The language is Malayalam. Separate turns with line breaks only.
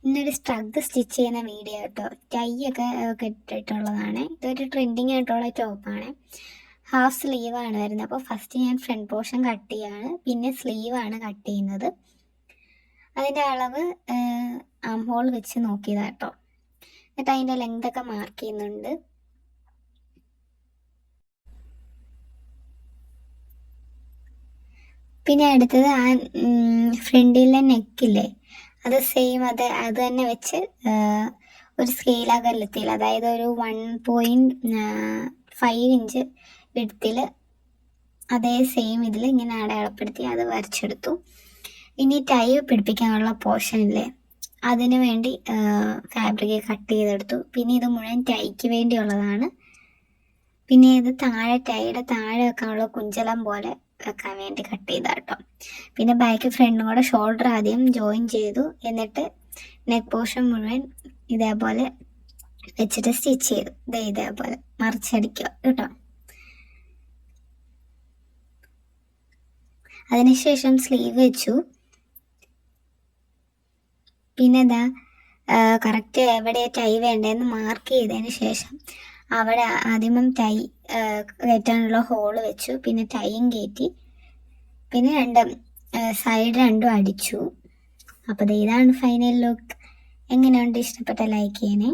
ഇന്നൊരു സ്ട്രഗ് സ്റ്റിച്ച് ചെയ്യുന്ന വീഡിയോ കേട്ടോ. ടൈ ഒക്കെ ഇട്ടിട്ടുള്ളതാണ്. ഇതൊരു ട്രെൻഡിങ് ആയിട്ടുള്ള ടോപ്പാണ്. ഹാഫ് സ്ലീവാണ് വരുന്നത്. അപ്പോൾ ഫസ്റ്റ് ഞാൻ ഫ്രണ്ട് പോർഷൻ കട്ട് ചെയ്യാണ്, പിന്നെ സ്ലീവാണ് കട്ട് ചെയ്യുന്നത്. അതിൻ്റെ അളവ് ആം ഹോൾ വെച്ച് നോക്കിയതാണ് കേട്ടോ. എന്നിട്ട് അതിൻ്റെ ലെങ്ത് ഒക്കെ മാർക്ക് ചെയ്യുന്നുണ്ട്. പിന്നെ അടുത്തത് ആ ഫ്രണ്ടിലെ നെക്കില്ലേ, അത് സെയിം അത് തന്നെ വെച്ച് ഒരു സ്കെയിൽ അകലത്തിൽ, അതായത് ഒരു 1.5 ഇഞ്ച് വിഡ്ത്തിൽ അതേ സെയിം ഇതിൽ ഇങ്ങനെ അടയാളപ്പെടുത്തി അത് വരച്ചെടുത്തു. ഇനി ടൈ പിടിപ്പിക്കാനുള്ള പോർഷനില്ലേ, അതിന് വേണ്ടി ഫാബ്രിക് കട്ട് ചെയ്തെടുത്തു. പിന്നെ ഇത് മുഴുവൻ ടൈക്ക് വേണ്ടിയുള്ളതാണ്. പിന്നെ ഇത് ടൈയുടെ താഴെ വെക്കാനുള്ള കുഞ്ചലം പോലെ വെക്കാൻ വേണ്ടി കട്ട് ചെയ്ത കേട്ടോ. പിന്നെ ബാക്ക് ഫ്രണ്ടും കൂടെ ഷോൾഡർ ആദ്യം ജോയിൻ ചെയ്തു. എന്നിട്ട് നെക്ക് പോർഷൻ മുഴുവൻ ഇതേപോലെ വെച്ചിട്ട് സ്റ്റിച്ച് ചെയ്തു. ഇതേപോലെ മറിച്ചടിക്കുക കേട്ടോ. അതിനുശേഷം സ്ലീവ് വെച്ചു. പിന്നെ കറക്റ്റ് എവിടെ ടൈ വേണ്ടതെന്ന് മാർക്ക് ചെയ്തതിന് ശേഷം അവിടെ ആദ്യമേ ടൈ കയറ്റാനുള്ള ഹോള് വെച്ചു. പിന്നെ ടൈയും കയറ്റി. പിന്നെ സൈഡ് രണ്ടും അടിച്ചു. അപ്പോൾ ഇതാണ് ഫൈനൽ ലുക്ക്. എങ്ങനെയുണ്ട്? ഇഷ്ടപ്പെട്ട ലൈക്ക് ചെയ്യണേ.